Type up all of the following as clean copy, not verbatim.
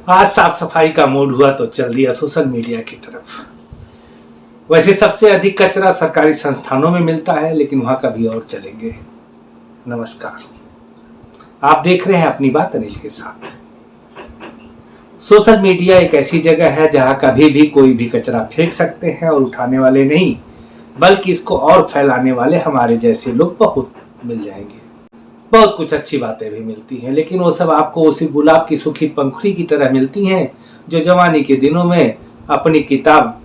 आज साफ सफाई का मूड हुआ तो चल दिया सोशल मीडिया की तरफ। वैसे सबसे अधिक कचरा सरकारी संस्थानों में मिलता है, लेकिन वहां कभी और चलेंगे। नमस्कार, आप देख रहे हैं अपनी बात अनिल के साथ। सोशल मीडिया एक ऐसी जगह है जहां कभी भी कोई भी कचरा फेंक सकते हैं और उठाने वाले नहीं, बल्कि इसको और फैलाने वाले हमारे जैसे लोग बहुत मिल जाएंगे। बहुत कुछ अच्छी बातें भी मिलती हैं, लेकिन वो सब आपको उसी गुलाब की सूखी पंखुड़ी की तरह मिलती हैं जो जवानी के दिनों में अपनी किताब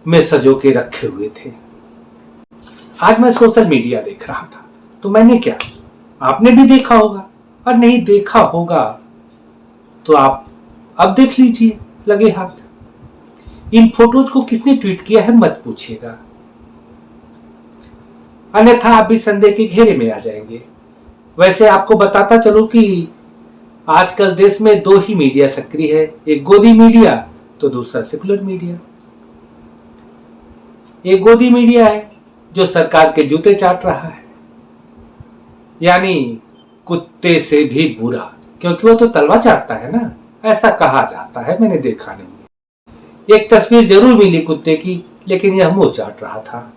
में सजो के रखे हुए थे। आज मैं सोशल मीडिया देख रहा था तो मैंने क्या, आपने भी देखा होगा, और नहीं देखा होगा तो आप अब देख लीजिए लगे हाथ। इन फोटोज को किसने ट्वीट किया है मत पूछिएगा, अन्यथा आप भी संदेह के घेरे में आ जाएंगे। वैसे आपको बताता चलूं कि आजकल देश में दो ही मीडिया सक्रिय है, एक गोदी मीडिया तो दूसरा सेकुलर मीडिया। एक गोदी मीडिया है जो सरकार के जूते चाट रहा है, यानी कुत्ते से भी बुरा, क्योंकि वो तो तलवा चाटता है ना, ऐसा कहा जाता है, मैंने देखा नहीं। एक तस्वीर जरूर मिली कुत्ते की, लेकिन यह मुंह चाट रहा था।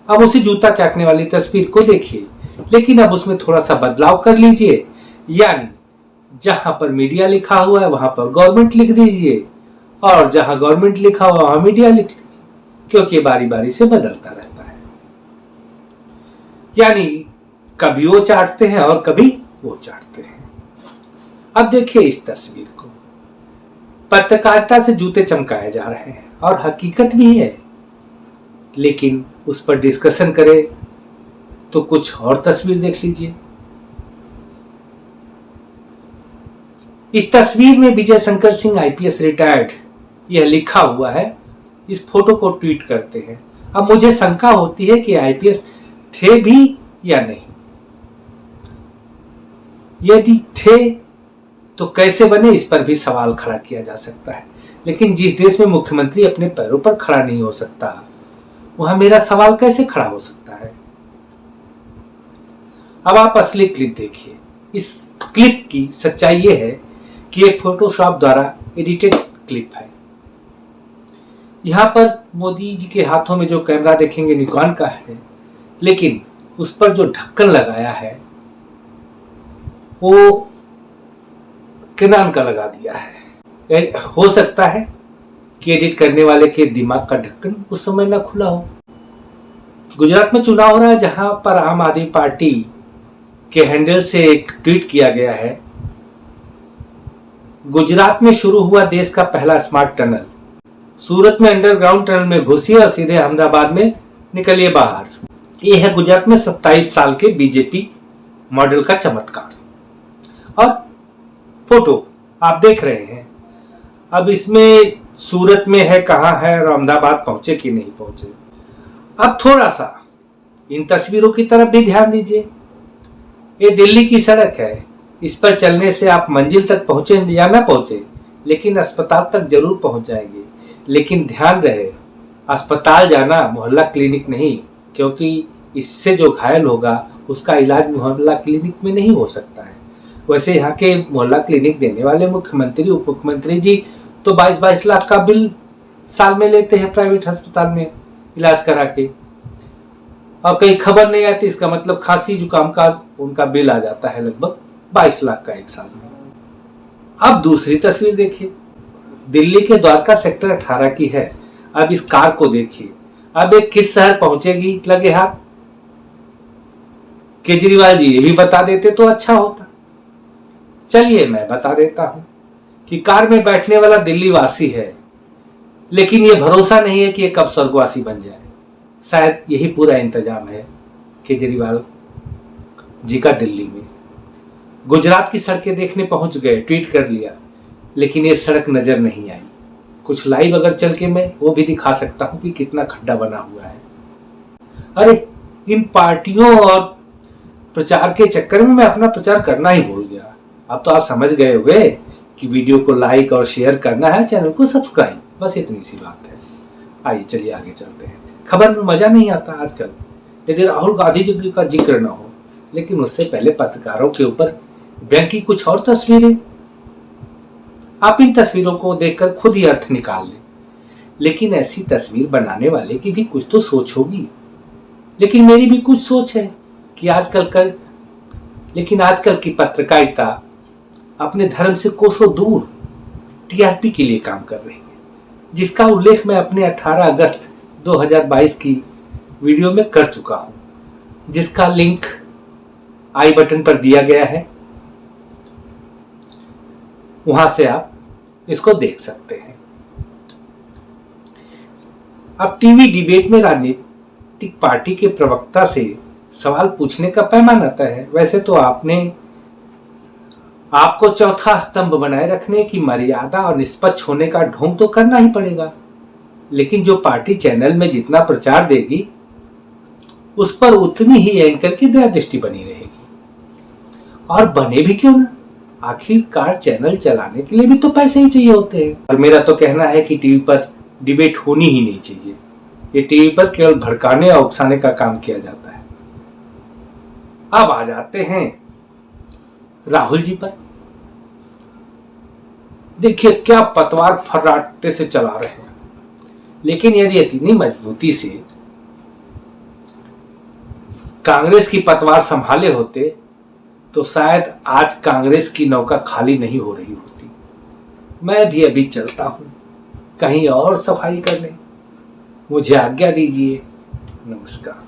अब उसी जूता चाटने वाली तस्वीर को देखिए, लेकिन अब उसमें थोड़ा सा बदलाव कर लीजिए, यानी जहां पर मीडिया लिखा हुआ है वहां पर गवर्नमेंट लिख दीजिए, और जहां गवर्नमेंट लिखा हुआ वहां मीडिया लिख लीजिए, क्योंकि बारी बारी से बदलता रहता है। यानी कभी वो चाटते हैं और कभी वो चाटते हैं। अब देखिए इस तस्वीर को, पत्रकारिता से जूते चमकाए जा रहे हैं और हकीकत भी है, लेकिन उस पर डिस्कशन करें तो कुछ और तस्वीर देख लीजिए। इस तस्वीर में विजय शंकर सिंह आईपीएस रिटायर्ड यह लिखा हुआ है, इस फोटो को ट्वीट करते हैं। अब मुझे शंका होती है कि आईपीएस थे भी या नहीं। यदि थे तो कैसे बने, इस पर भी सवाल खड़ा किया जा सकता है। लेकिन जिस देश में मुख्यमंत्री अपने पैरों पर खड़ा नहीं हो सकता, वहां मेरा सवाल कैसे खड़ा हो सकता है। अब आप असली क्लिप देखिए। इस क्लिप की सच्चाई यह है कि एक फोटोशॉप द्वारा एडिटेड क्लिप है। यहां पर मोदी जी के हाथों में जो कैमरा देखेंगे निकॉन का है, लेकिन उस पर जो ढक्कन लगाया है वो कैनन का लगा दिया है। हो सकता है कि एडिट करने वाले के दिमाग का ढक्कन उस समय ना खुला हो। गुजरात में चुनाव हो रहा है, जहां पर आम आदमी पार्टी के हैंडल से एक ट्वीट किया गया है, गुजरात में शुरू हुआ देश का पहला स्मार्ट टनल, सूरत में अंडरग्राउंड टनल में घुसिए और सीधे अहमदाबाद में निकलिए बाहर। यह है गुजरात में 27 साल के बीजेपी मॉडल का चमत्कार। और फोटो आप देख रहे हैं। अब इसमें सूरत में है, कहां है, और अहमदाबाद पहुंचे कि नहीं पहुंचे। अब थोड़ा सा इन तस्वीरों की तरफ भी ध्यान दीजिए। ये दिल्ली की सड़क है, इस पर चलने से आप मंजिल तक पहुंचे या ना पहुंचे, लेकिन अस्पताल तक जरूर पहुंच जाएंगे। लेकिन ध्यान रहे, अस्पताल जाना मोहल्ला क्लिनिक नहीं, क्योंकि इससे जो घायल होगा उसका इलाज मोहल्ला क्लिनिक में नहीं हो सकता है। वैसे यहाँ के मोहल्ला क्लिनिक देने वाले मुख्यमंत्री उप मुख्यमंत्री जी तो 22-22 लाख का बिल साल में लेते हैं प्राइवेट अस्पताल में इलाज करा के, और कहीं खबर नहीं आती, इसका मतलब खांसी जुकाम का उनका बिल आ जाता है लगभग 22 लाख का एक साल में। अब दूसरी तस्वीर देखिए, दिल्ली के द्वारका सेक्टर 18 की है। अब इस कार को देखिए। अब एक किस शहर पहुंचेगी लगे हाथ। केजरीवाल जी ये भी बता देते तो अच्छा होता। चलिए मैं बता देता हूं कि कार में बैठने वाला दिल्ली वासी है, लेकिन यह भरोसा नहीं है कि ये कब स्वर्गवासी बन जाए। शायद यही पूरा इंतजाम है केजरीवाल जी का दिल्ली में। गुजरात की सड़कें देखने पहुंच गए, ट्वीट कर लिया, लेकिन ये सड़क नजर नहीं आई। कुछ लाइव अगर चल के मैं वो भी दिखा सकता हूं कि कितना खड्डा बना हुआ है। अरे इन पार्टियों और प्रचार के चक्कर में मैं अपना प्रचार करना ही भूल गया। अब तो आप समझ गए होंगे कि वीडियो को लाइक और शेयर करना है, चैनल को सब्सक्राइब, बस इतनी सी बात है। आइए चलिए आगे चलते हैं। खबर में मजा नहीं आता आजकल यदि राहुल गांधी जी का जिक्र ना हो, लेकिन उससे पहले पत्रकारों के ऊपर व्यंग की कुछ और तस्वीरें। आप इन तस्वीरों को देखकर खुद ही अर्थ निकाल लें। लेकिन ऐसी तस्वीर बनाने वाले की भी कुछ तो सोच होगी। लेकिन मेरी भी कुछ सोच है कि आजकल की पत्रकारिता अपने धर्म से कोसों दूर टीआरपी के लिए काम कर रही है, जिसका उल्लेख मैं अपने 18 अगस्त 2022 की वीडियो में कर चुका हूं, जिसका लिंक आई बटन पर दिया गया है। वहां से आप इसको देख सकते हैं। अब टीवी डिबेट में राजनीतिक पार्टी के प्रवक्ता से सवाल पूछने का पैमाना तय है। वैसे तो आपको चौथा स्तंभ बनाए रखने की मर्यादा और निष्पक्ष होने का ढोंग तो करना ही पड़ेगा। लेकिन जो पार्टी चैनल में जितना प्रचार देगी उस पर उतनी ही एंकर की दया दृष्टि बनी रहेगी। और बने भी क्यों ना, आखिरकार चैनल चलाने के लिए भी तो पैसे ही चाहिए होते हैं। और मेरा तो कहना है कि टीवी पर डिबेट होनी ही नहीं चाहिए। ये टीवी पर केवल भड़काने और उकसाने का काम किया जाता है। अब आ जाते हैं राहुल जी पर। देखिए क्या पतवार फर्राटे से चला रहे हैं। लेकिन यदि इतनी मजबूती से कांग्रेस की पतवार संभाले होते तो शायद आज कांग्रेस की नौका खाली नहीं हो रही होती। मैं भी अभी चलता हूं कहीं और सफाई करने। मुझे आज्ञा दीजिए। नमस्कार।